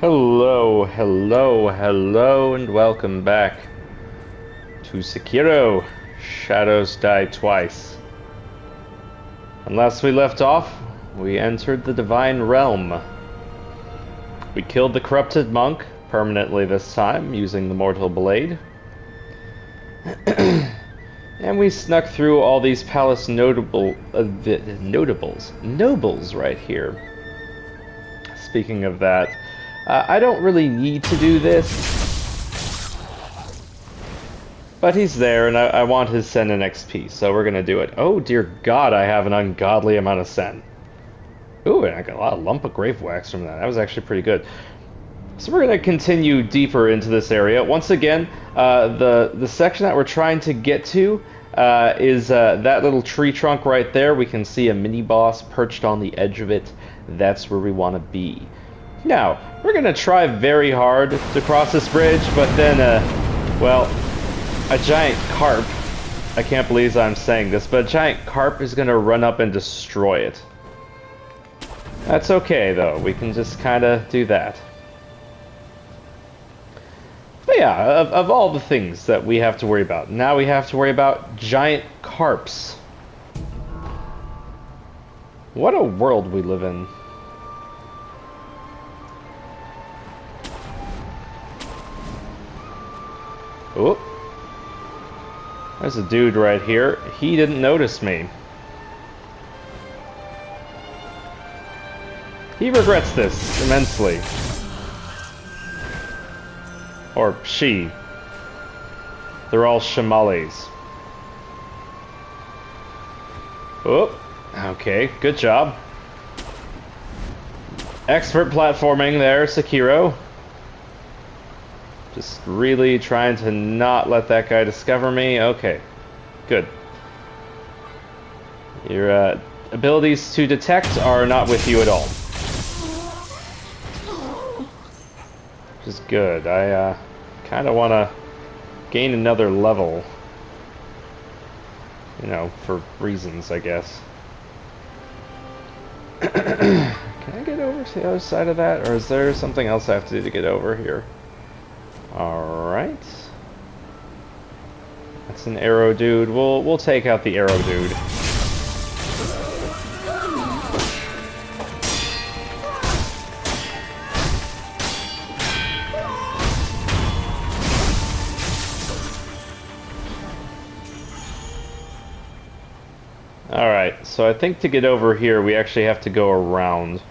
Hello, hello, hello, and welcome back to Sekiro. Shadows Die Twice. And last we left off, we entered the Divine Realm. We killed the corrupted monk, permanently this time, using the Mortal Blade. And we snuck through all these palace notables right here. Speaking of that, I don't really need to do this, but he's there, and I want his Sen and XP, so we're gonna do it. Oh dear God, I have an ungodly amount of Sen. Ooh, and I got a lot of lump of grave wax from that. That was actually pretty good. So we're gonna continue deeper into this area. Once again, the section that we're trying to get to is that little tree trunk right there. We can see a mini boss perched on the edge of it. That's where we want to be. Now, we're going to try very hard to cross this bridge, but then, well, a giant carp, I can't believe I'm saying this, but a giant carp is going to run up and destroy it. That's okay, though. We can just kind of do that. But yeah, of all the things that we have to worry about, now we have to worry about giant carps. What a world we live in. Oh, there's a dude right here. He didn't notice me. He regrets this immensely. Or she. They're all shamales. Oh, okay, good job. Expert platforming there, Sekiro. Just really trying to not let that guy discover me. Okay, good. Your abilities to detect are not with you at all. Which is good. I kind of want to gain another level. You know, for reasons, I guess. Can I get over to the other side of that? Or is there something else I have to do to get over here? Alright. That's an arrow dude. We'll take out the arrow dude. Alright, so I think to get over here we actually have to go around.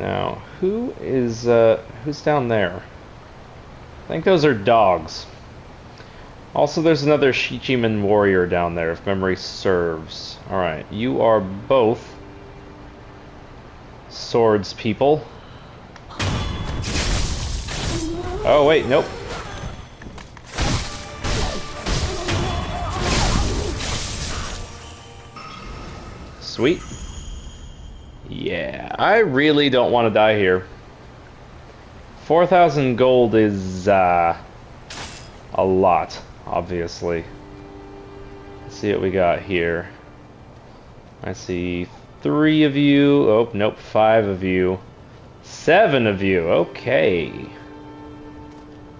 Now, who's down there? I think those are dogs. Also, there's another Shichiman warrior down there, if memory serves. Alright, you are both swords people. Oh, wait, nope. Sweet. Yeah, I really don't want to die here. 4,000 gold is, a lot, obviously. Let's see what we got here. I see 3 of you. Oh, nope, 5 of you. 7 of you, okay.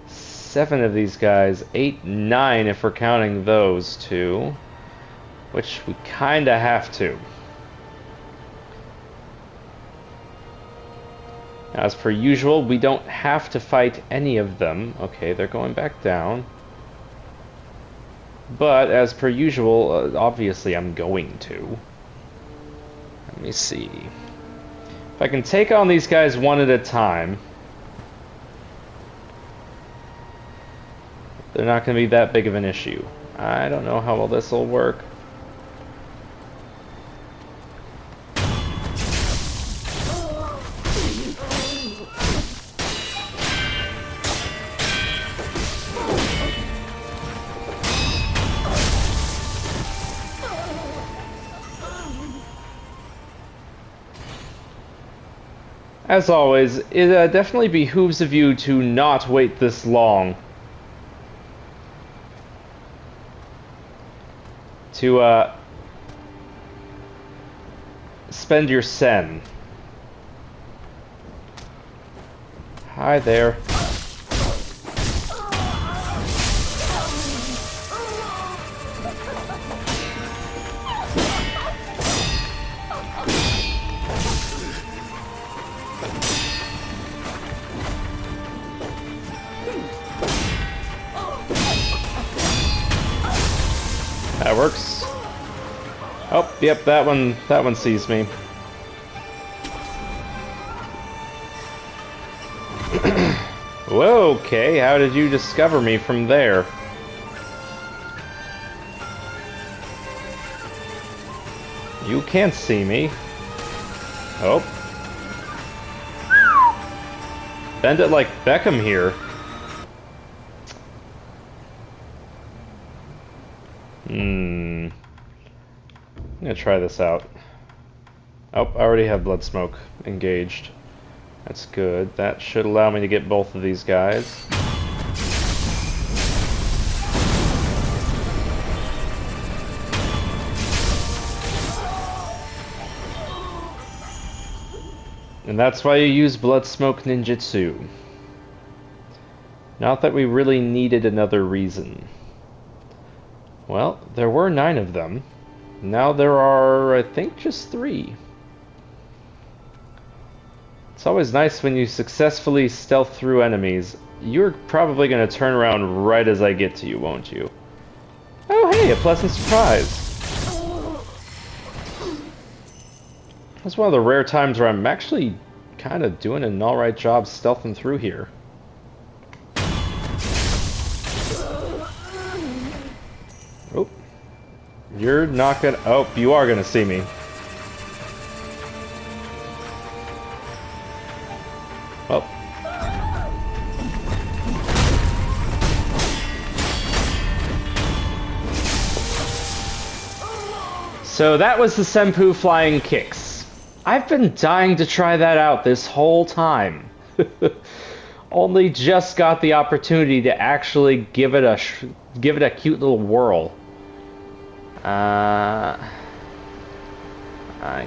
7 of these guys. 8, 9 if we're counting those 2. Which we kinda have to. As per usual, we don't have to fight any of them. Okay, they're going back down. But, as per usual, obviously I'm going to. Let me see. If I can take on these guys one at a time, they're not going to be that big of an issue. I don't know how well this will work. As always, it definitely behooves of you to not wait this long. To, spend your Sen. Hi there. That works. Oh, yep, that one sees me. Whoa, okay, how did you discover me from there? You can't see me. Oh. Bend it like Beckham here. I'm gonna try this out. Oh, I already have blood smoke engaged. That's good. That should allow me to get both of these guys. And that's why you use blood smoke ninjutsu. Not that we really needed another reason. Well, there were 9 of them. Now there are, I think, just 3. It's always nice when you successfully stealth through enemies. You're probably going to turn around right as I get to you, won't you? Oh, hey, a pleasant surprise. That's one of the rare times where I'm actually kind of doing an alright job stealthing through here. Oh. You're not gonna... Oh, you are gonna see me. Well. So that was the Senpu flying kicks. I've been dying to try that out this whole time. Only just got the opportunity to actually give it a cute little whirl. I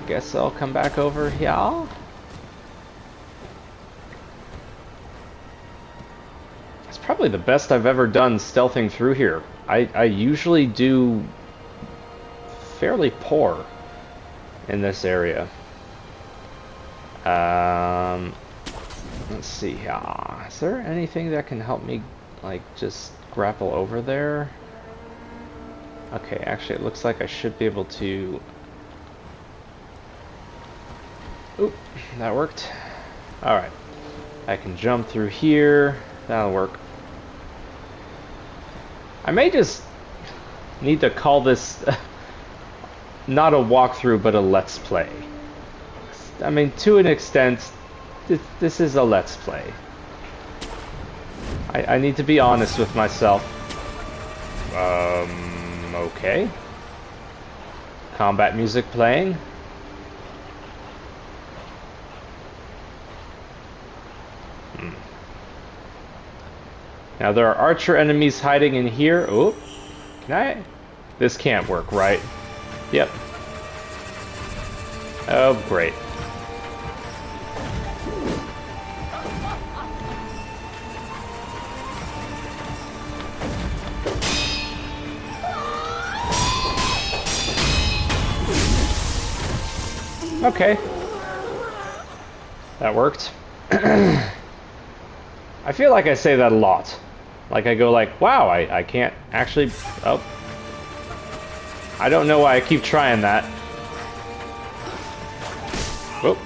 guess I'll come back over here. It's probably the best I've ever done stealthing through here. I usually do fairly poor in this area. Let's see here. Is there anything that can help me, like, just grapple over there? Okay, actually it looks like I should be able to... Oop, that worked. Alright. I can jump through here. That'll work. I may just need to call this not a walkthrough, but a let's play. I mean, to an extent, this is a let's play. I need to be honest with myself. Okay. Combat music playing. Now there are archer enemies hiding in here. Oh, can I? This can't work, right? Yep. Oh, great. Okay. That worked. I feel like I say that a lot. Like I go like, wow, I can't actually... Oh. I don't know why I keep trying that. Whoop.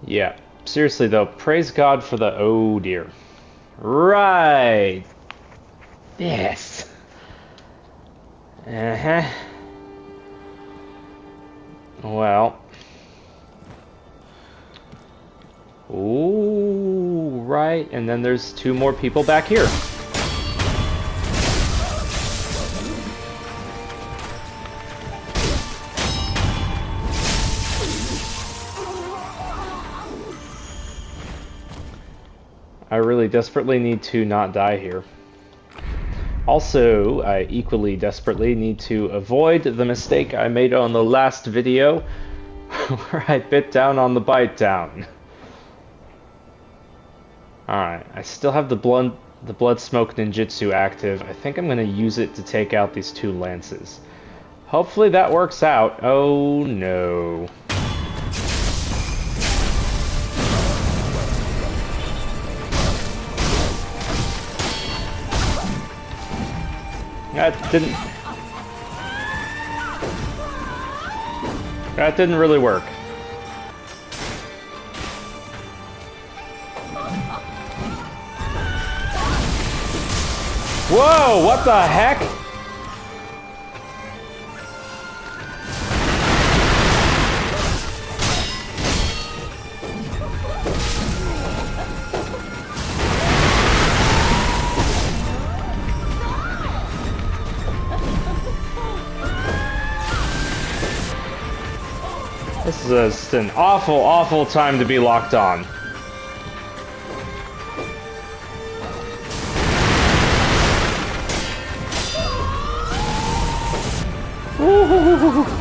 Yeah. Seriously though, praise God for the... Oh dear. Right. Yes. Uh-huh. Well. Ooh, right. And then there's 2 more people back here. I really desperately need to not die here. Also, I equally desperately need to avoid the mistake I made on the last video where I bit down on the bite down. Alright, I still have the blood smoke ninjutsu active. I think I'm going to use it to take out these two lances. Hopefully that works out. Oh no. That didn't really work. Whoa, what the heck? This is just an awful, awful time to be locked on. Woo-hoo-hoo-hoo-hoo.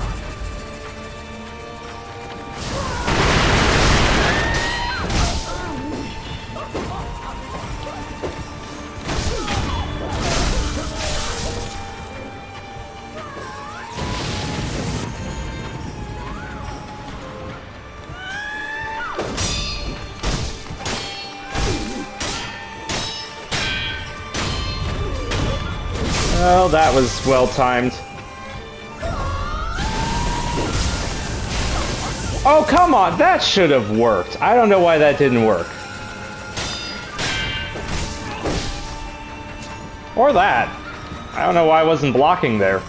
Well, that was well timed. Oh, come on! That should have worked. I don't know why that didn't work. Or that. I don't know why I wasn't blocking there.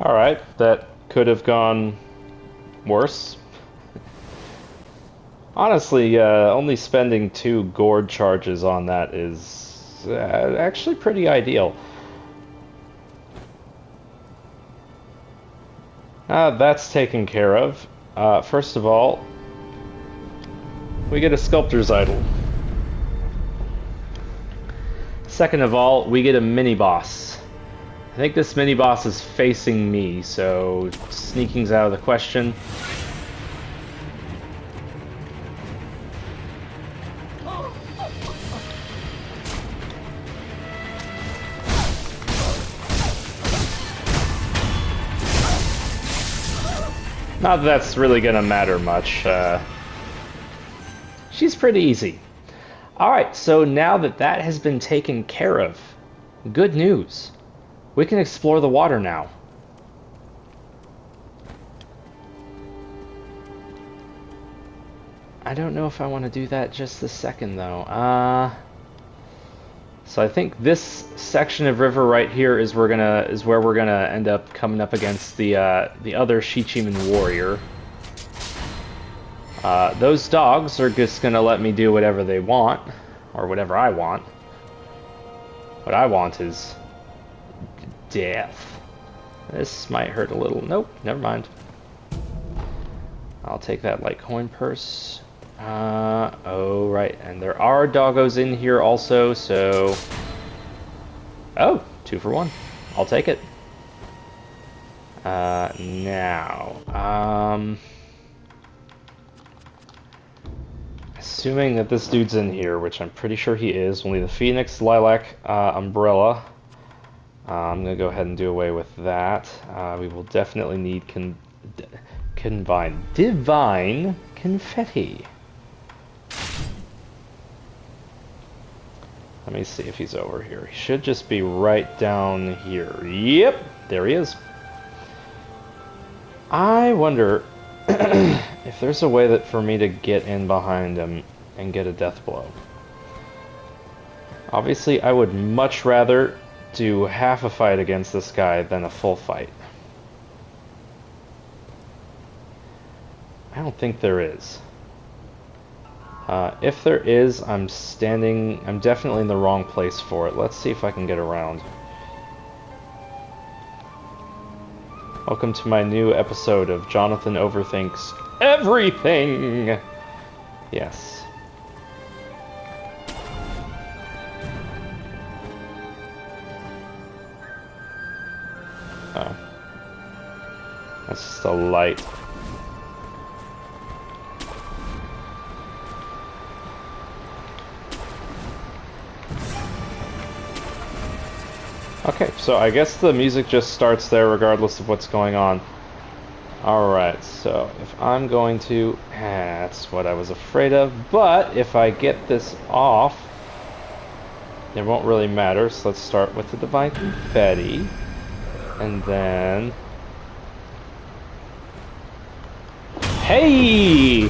Alright, that could have gone worse. Honestly, only spending 2 gourd charges on that is actually pretty ideal. That's taken care of. First of all, we get a sculptor's idol. Second of all, we get a mini-boss. I think this mini-boss is facing me, so sneaking's out of the question. Not that that's really gonna matter much. She's pretty easy. Alright, so now that that has been taken care of, good news. We can explore the water now. I don't know if I want to do that just this second, though. So I think this section of river right here is where we're gonna end up coming up against the other Shichiman warrior. Those dogs are just gonna let me do whatever they want, or whatever I want. What I want is death. This might hurt a little. Nope, never mind. I'll take that light coin purse. Oh, right. And there are doggos in here also, so... Oh, 2 for 1. I'll take it. Now, assuming that this dude's in here, which I'm pretty sure he is, only the Phoenix, Lilac, Umbrella. I'm going to go ahead and do away with that. We will definitely need divine confetti. Let me see if he's over here. He should just be right down here. Yep, there he is. I wonder if there's a way that for me to get in behind him and get a death blow. Obviously, I would much rather do half a fight against this guy than a full fight. I don't think there is. If there is, I'm definitely in the wrong place for it. Let's see if I can get around. Welcome to my new episode of Jonathan Overthinks Everything! Yes. Oh. That's just a light. Okay, so I guess the music just starts there regardless of what's going on. Alright, so if I'm going to... that's what I was afraid of, but if I get this off, it won't really matter, so let's start with the Divine Confetti, and then... Hey!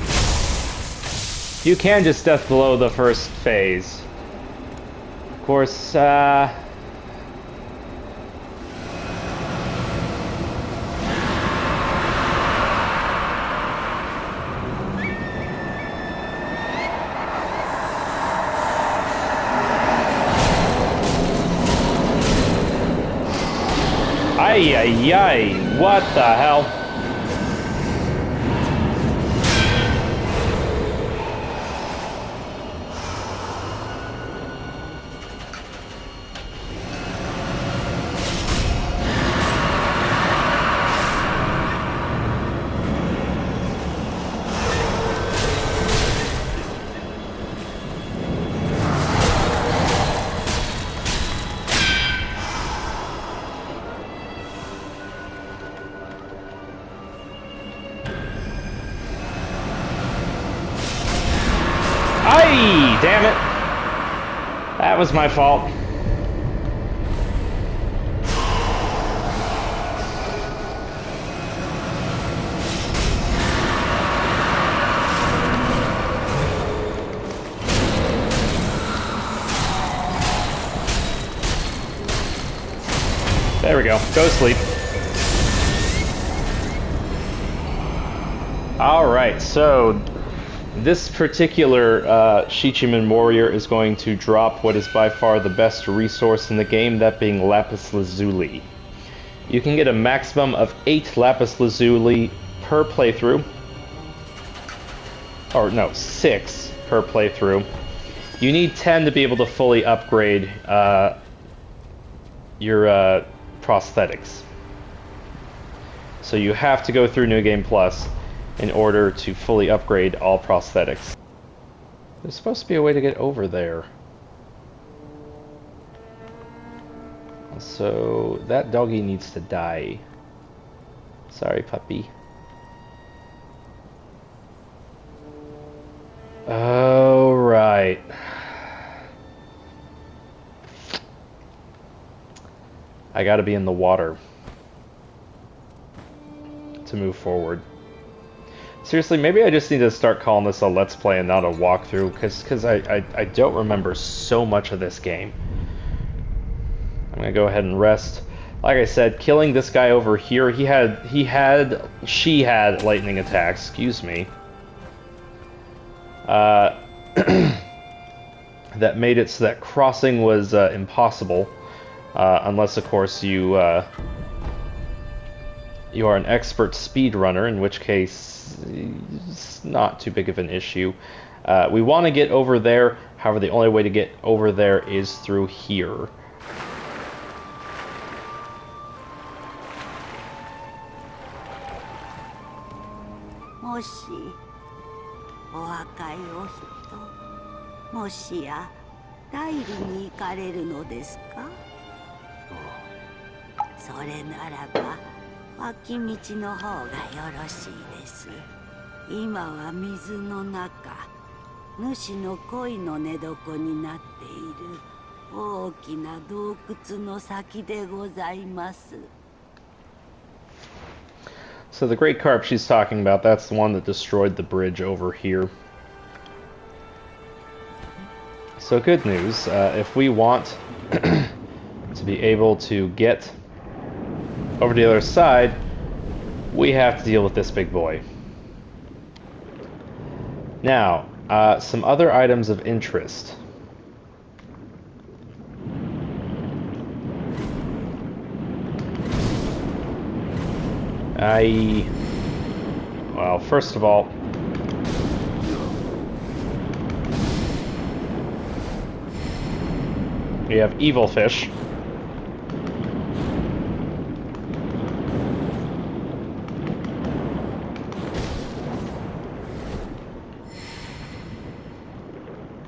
You can just death below the first phase. Of course, ay, ay, ay, what the hell? Ay, damn it. That was my fault. There we go. Go to sleep. Alright, so this particular Shichiman warrior is going to drop what is by far the best resource in the game, that being lapis lazuli. You can get a maximum of 8 lapis lazuli per playthrough. Or no, 6 per playthrough. You need 10 to be able to fully upgrade your prosthetics. So you have to go through New Game Plus in order to fully upgrade all prosthetics. There's supposed to be a way to get over there. So that doggy needs to die. Sorry, puppy. Oh, right. I gotta be in the water to move forward. Seriously, maybe I just need to start calling this a Let's Play and not a walkthrough, because I don't remember so much of this game. I'm gonna go ahead and rest. Like I said, killing this guy over here, she had lightning attacks, excuse me. That made it so that crossing was impossible, unless of course you are an expert speedrunner, in which case it's not too big of an issue. We want to get over there, however the only way to get over there is through here. So the great carp she's talking about, that's the one that destroyed the bridge over here. So good news, if we want to be able to get over to the other side, we have to deal with this big boy. Now, some other items of interest. Well, first of all, we have evil fish.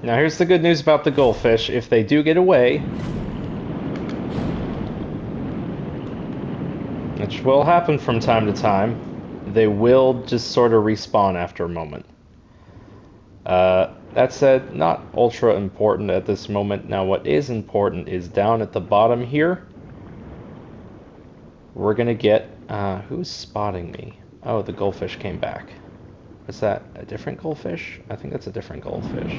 Now here's the good news about the goldfish. If they do get away, which will happen from time to time, they will just sort of respawn after a moment. That said, not ultra important at this moment. Now what is important is down at the bottom here. We're gonna get, who's spotting me? Oh, the goldfish came back. Is that a different goldfish? I think that's a different goldfish.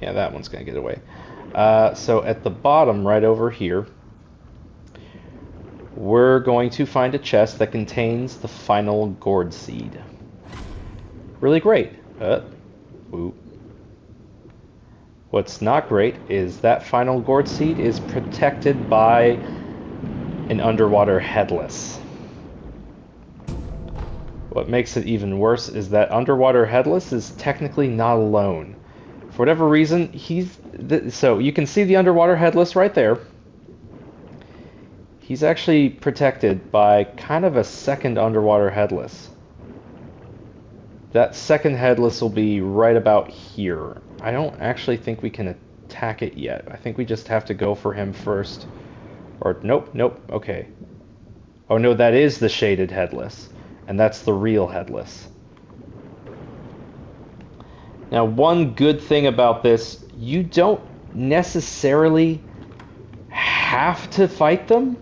Yeah, that one's gonna get away. So at the bottom, right over here, we're going to find a chest that contains the final gourd seed. Really great. Whoop. What's not great is that final gourd seed is protected by an underwater headless. What makes it even worse is that underwater headless is technically not alone. For whatever reason, so you can see the underwater headless right there. He's actually protected by kind of a second underwater headless. That second headless will be right about here. I don't actually think we can attack it yet. I think we just have to go for him first. Or, nope, okay. Oh no, that is the shaded headless. And that's the real headless. Now, one good thing about this, you don't necessarily have to fight them.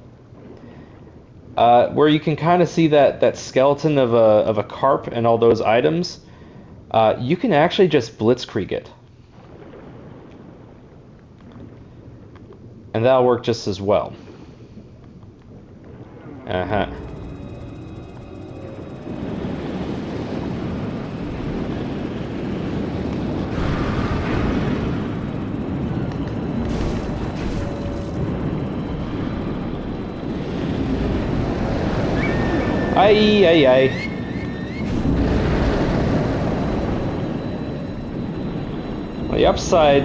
Where you can kind of see that skeleton of a carp and all those items, you can actually just blitzkrieg it. And that'll work just as well. Uh-huh. Aye. On the upside...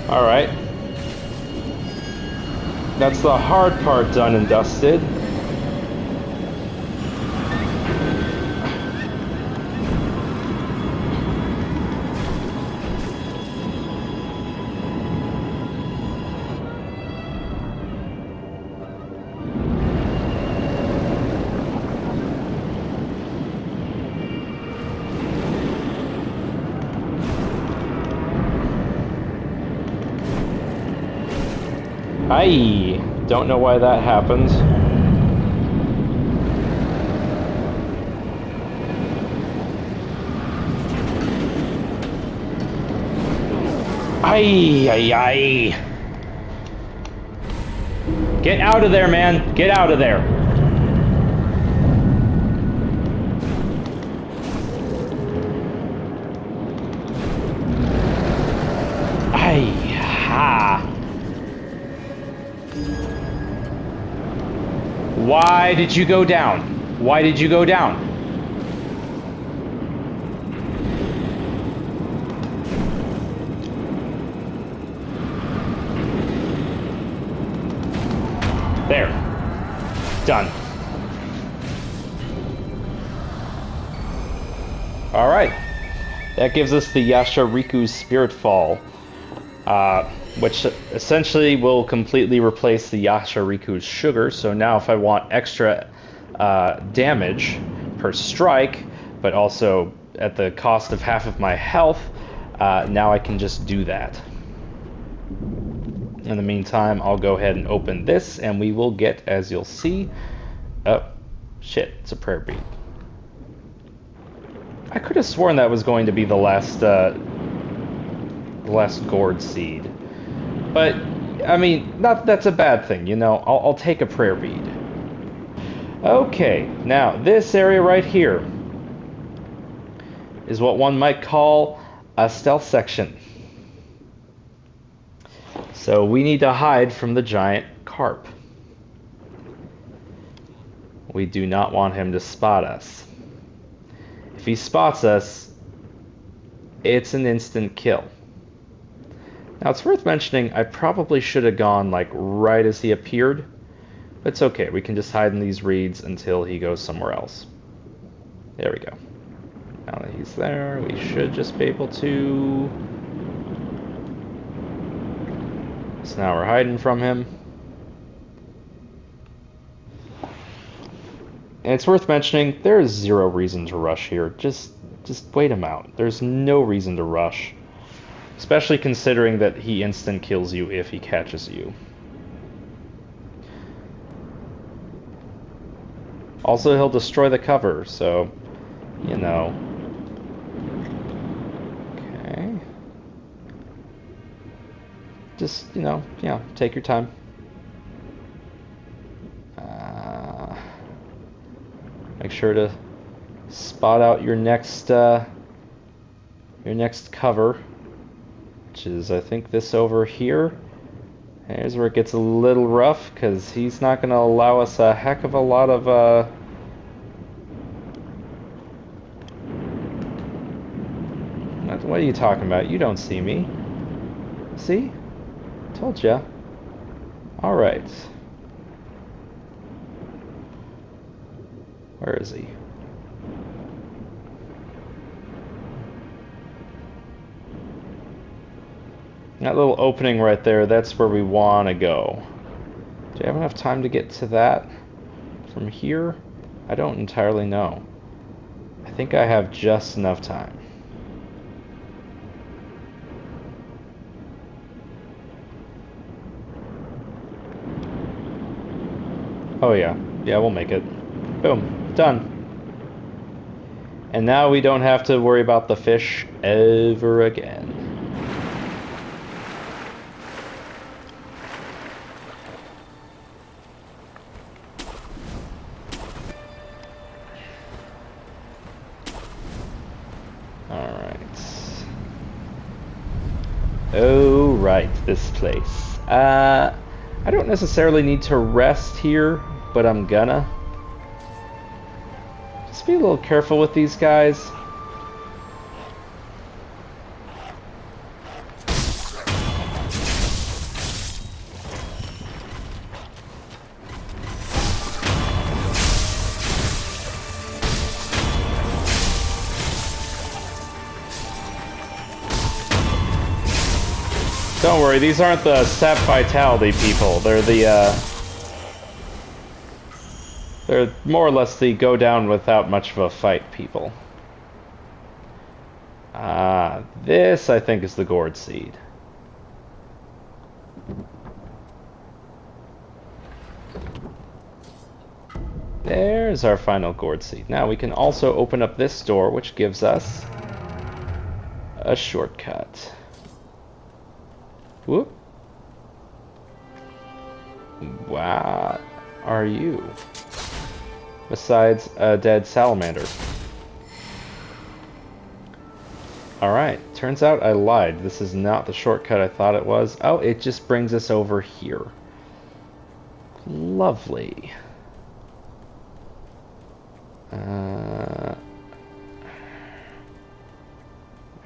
Alright. That's the hard part done and dusted. I don't know why that happened. Aye. Get out of there, man. Get out of there. Ha. Why did you go down? Why did you go down? There. Done. Alright. That gives us the Yashariku's Spirit Fall. Which essentially will completely replace the Yashariku's Sugar. So now if I want extra damage per strike, but also at the cost of half of my health, now I can just do that. In the meantime, I'll go ahead and open this, and we will get, as you'll see... Oh, Shit, it's a prayer bead. I could have sworn that was going to be the last gourd seed. But, I mean, not that's a bad thing, you know? I'll take a prayer bead. Okay, now, this area right here is what one might call a stealth section. So we need to hide from the giant carp. We do not want him to spot us. If he spots us, it's an instant kill. Now it's worth mentioning, I probably should have gone like right as he appeared. But it's okay, we can just hide in these reeds until he goes somewhere else. There we go. Now that he's there, we should just be able to... So now we're hiding from him. And it's worth mentioning, there is zero reason to rush here. Just wait him out. There's no reason to rush. Especially considering that he instant kills you if he catches you. Also, he'll destroy the cover, so, you know. Okay. Just, you know, yeah, take your time. Make sure to spot out your next cover, which is, I think, this over here. Here's where it gets a little rough, because he's not going to allow us a heck of a lot of, What are you talking about? You don't see me. See? Told ya. Alright. Where is he? That little opening right there, that's where we want to go. Do I have enough time to get to that from here? I don't entirely know. I think I have just enough time. Oh yeah. Yeah, we'll make it. Boom. Done. And now we don't have to worry about the fish ever again. Oh, right, this place. I don't necessarily need to rest here, but I'm gonna. Just be a little careful with these guys. Don't worry, these aren't the sap vitality people. They're the, they're more or less the go down without much of a fight people. This, I think, is the gourd seed. There's our final gourd seed. Now we can also open up this door, which gives us a shortcut. Whoop. What are you? Besides a dead salamander. Alright, turns out I lied. This is not the shortcut I thought it was. Oh, it just brings us over here. Lovely.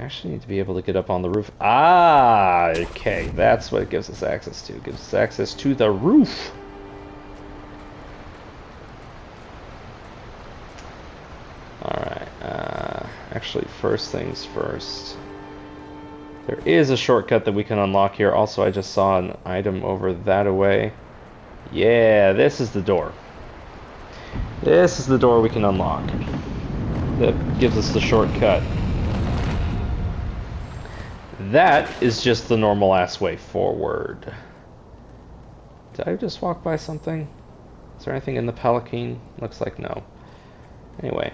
I actually need to be able to get up on the roof. Ah, okay, that's what it gives us access to. It gives us access to the roof. Alright, actually, first things first. There is a shortcut that we can unlock here. Also, I just saw an item over that away. Yeah, this is the door. This is the door we can unlock. That gives us the shortcut. That is just the normal ass way forward. Did I just walk by something? Is there anything in the Palanquin? Looks like no. Anyway.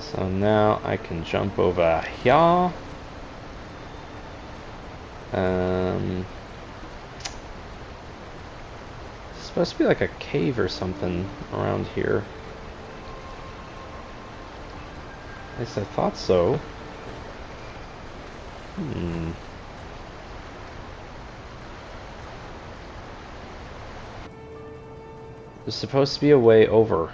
So now I can jump over here. It's supposed to be like a cave or something around here. At least I thought so. There's supposed to be a way over.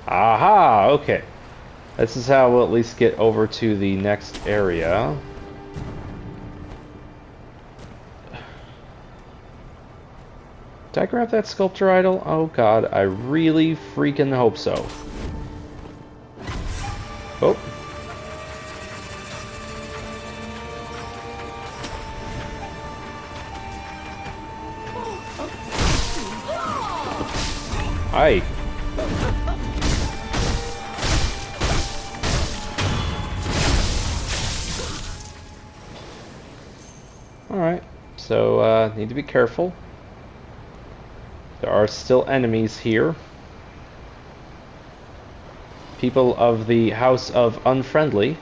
Aha! Okay. This is how we'll at least get over to the next area. Did I grab that sculpture idol? Oh god, I really freaking hope so. Oh. Hi. Alright, so need to be careful. There are still enemies here. People of the House of Unfriendly.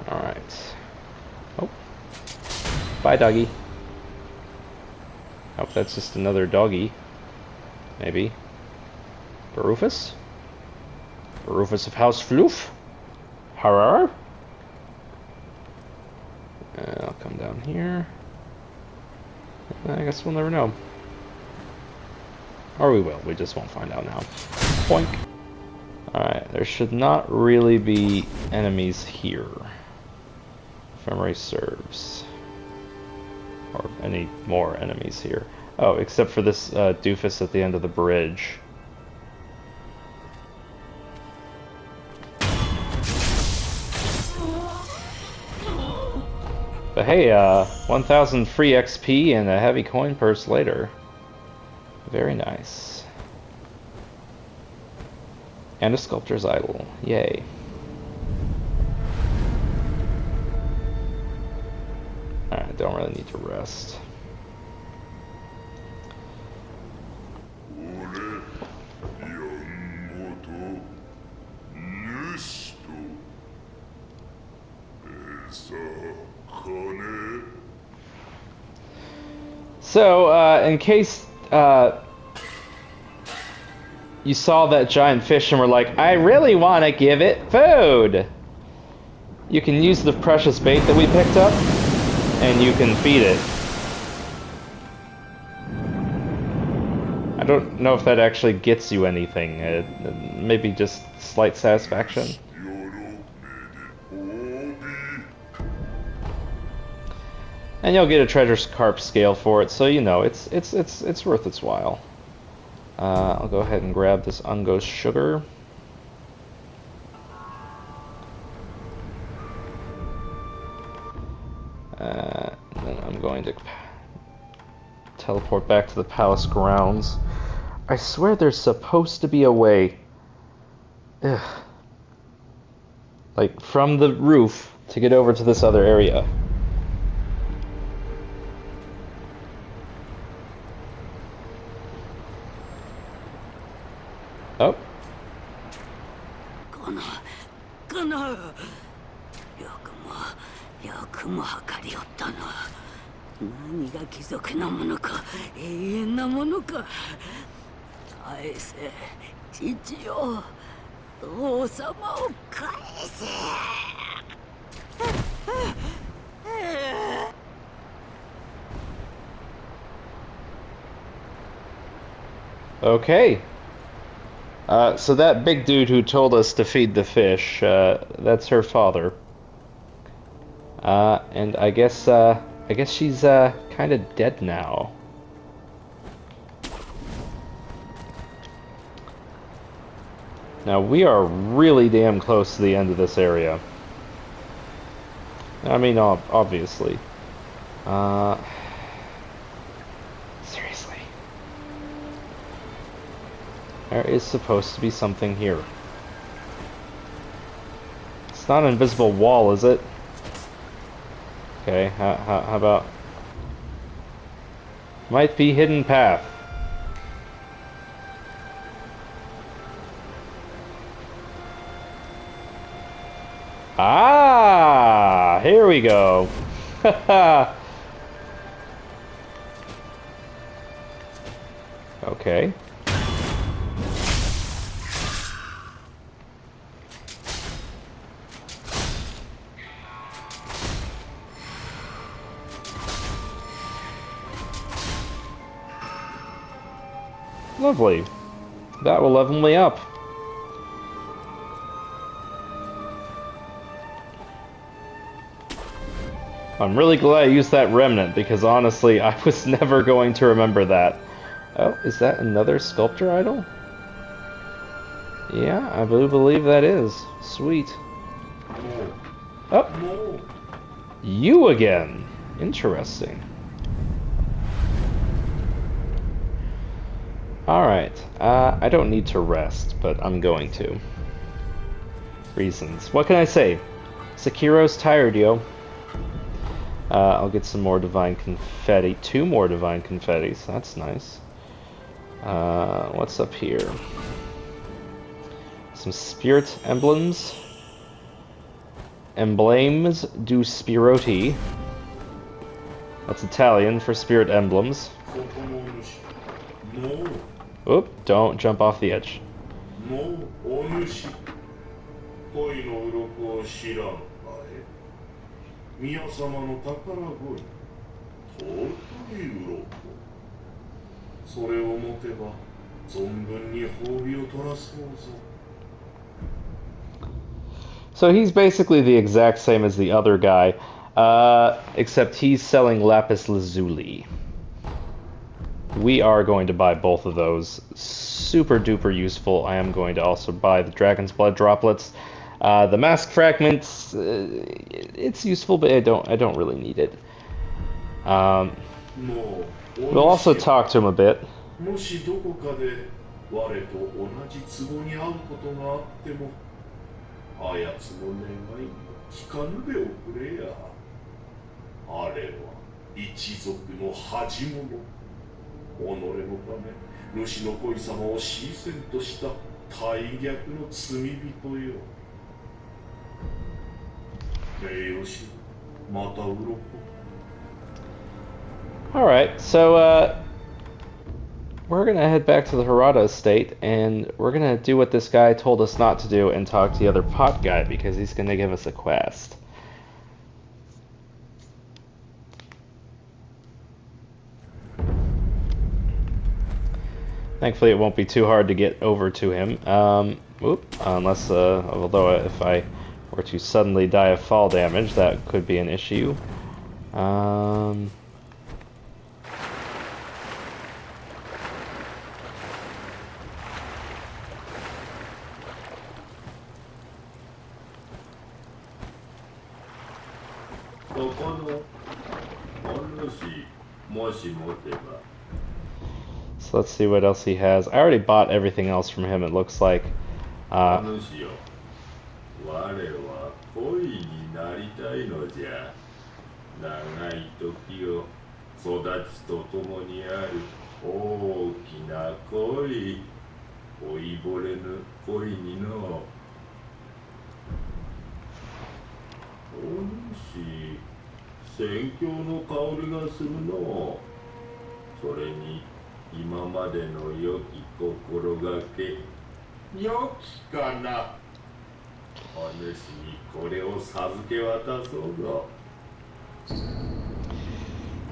Alright. Oh. Bye, doggy. Oh, that's just another doggy. Maybe. Barufus? Barufus of House Floof? Harar? I'll come down here. I guess we'll never know. Or we will. We just won't find out now. Boink. Alright, there should not really be enemies here. If memory serves. Or any more enemies here. Oh, except for this doofus at the end of the bridge. But hey, 1,000 free XP and a heavy coin purse later. Very nice. And a sculptor's idol. Yay. Alright, don't really need to rest. So, in case you saw that giant fish and were like, I really want to give it food, you can use the precious bait that we picked up, and you can feed it. I don't know if that actually gets you anything. Maybe just slight satisfaction. And you'll get a treasure carp scale for it, so you know it's worth its while. I'll go ahead and grab this Ungos sugar. And then I'm going to teleport back to the palace grounds. I swear there's supposed to be a way, like from the roof to get over to this other area. Oh. Okay. So that big dude who told us to feed the fish, that's her father. And I guess she's kind of dead now. Now we are really damn close to the end of this area. I mean, obviously. Uh, seriously. There is supposed to be something here. It's not an invisible wall, is it? Okay, how about... Might be hidden path. Ah! Here we go. Okay. Lovely. That will level me up. I'm really glad I used that remnant, because honestly, I was never going to remember that. Oh, is that another sculpture idol? Yeah, I do believe that is. Sweet. Oh! You again! Interesting. Alright, I don't need to rest, but I'm going to. Reasons. What can I say? Sekiro's tired, yo. I'll get some more divine confetti. 2 more divine confettis. That's nice. What's up here? Some spirit emblems. Emblems du Spiroti. That's Italian for spirit emblems. Oop, don't jump off the edge. So he's basically the exact same as the other guy, except he's selling lapis lazuli. We are going to buy both of those. Super duper useful. I am going to also buy the dragon's blood droplets. The mask fragments, it's useful, but I don't really need it. We'll also talk to him a bit. Alright, so we're gonna head back to the Harada estate, and we're gonna do what this guy told us not to do and talk to the other pot guy, because he's gonna give us a quest. Thankfully, it won't be too hard to get over to him. Unless, although if I were to suddenly die of fall damage, that could be an issue. So let's see what else he has. I already bought everything else from him, it looks like.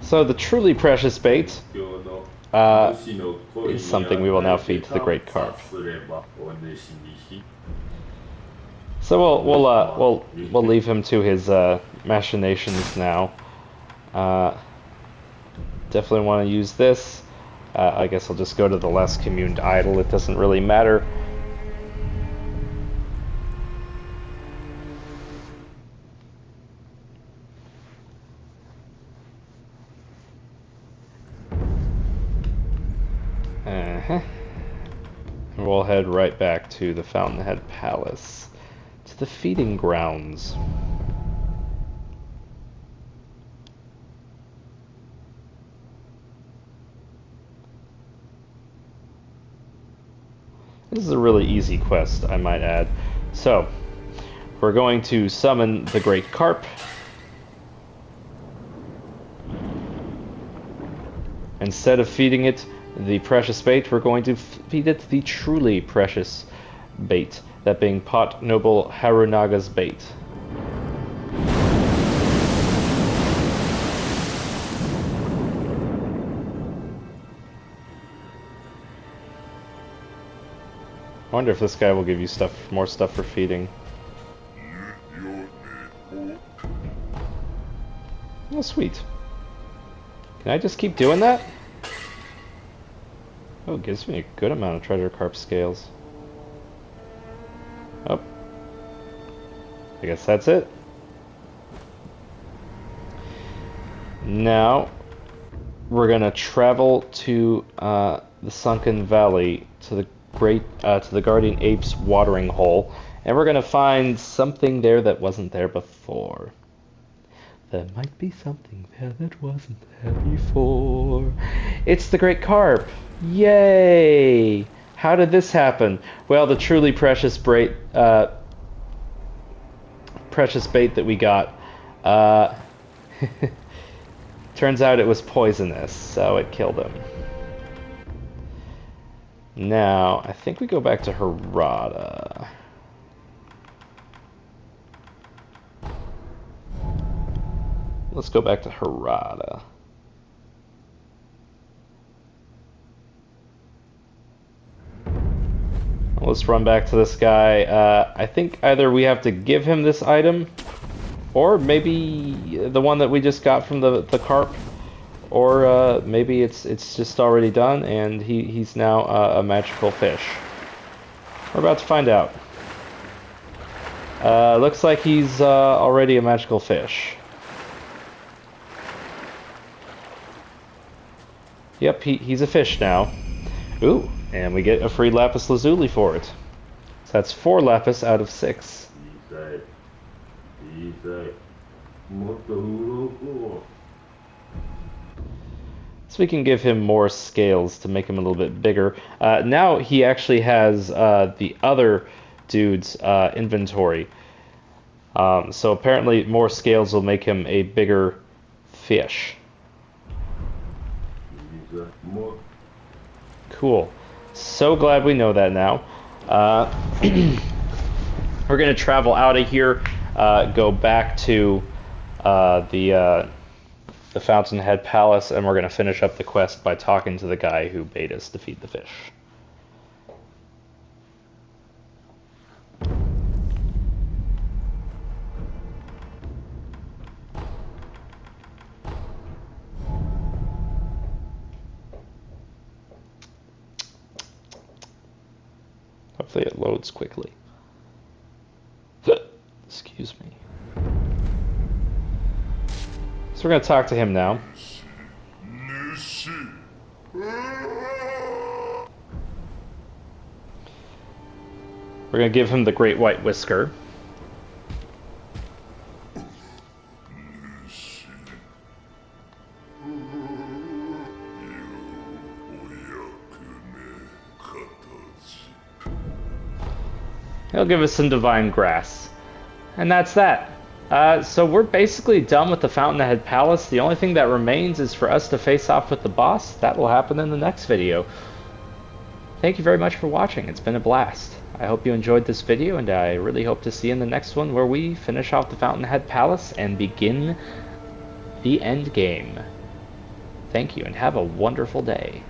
So the truly precious bait is something we will now feed to the great carp. So we'll leave him to his machinations now. Definitely want to use this. I guess I'll just go to the less communed idol. It doesn't really matter. Uh-huh. And we'll head right back to the Fountainhead Palace, to the feeding grounds. This is a really easy quest, I might add. So, we're going to summon the Great Carp. Instead of feeding it the precious bait, we're going to feed it the truly precious bait, that being Pot Noble Harunaga's bait. I wonder if this guy will give you more stuff for feeding. Oh, sweet. Can I just keep doing that? Oh, it gives me a good amount of treasure carp scales. Oh. I guess that's it. Now, we're gonna travel to the Sunken Valley, to the Guardian Ape's watering hole, and we're gonna find something there that wasn't there before. There might be something there that wasn't there before. It's the Great Carp! Yay! How did this happen? Well, the truly precious bait that we got, turns out it was poisonous, so it killed him. Now, I think we go back to Harada. Let's go back to Harada. Let's run back to this guy. I think either we have to give him this item, or maybe the one that we just got from the carp, or maybe it's just already done and he's now a magical fish. We're about to find out. Looks like he's already a magical fish. Yep, he's a fish now. Ooh, and we get a free lapis lazuli for it. So that's 4 lapis out of 6. So we can give him more scales to make him a little bit bigger. Now he actually has the other dude's inventory. So apparently more scales will make him a bigger fish. Cool. So glad we know that now. We're going to travel out of here, go back to the Fountainhead Palace, and we're going to finish up the quest by talking to the guy who bade us to feed the fish. Hopefully it loads quickly. Excuse me. So we're going to talk to him now. We're going to give him the Great White Whisker. He'll give us some divine grass. And that's that. So we're basically done with the Fountainhead Palace. The only thing that remains is for us to face off with the boss. That will happen in the next video. Thank you very much for watching. It's been a blast. I hope you enjoyed this video, and I really hope to see you in the next one where we finish off the Fountainhead Palace and begin the end game. Thank you, and have a wonderful day.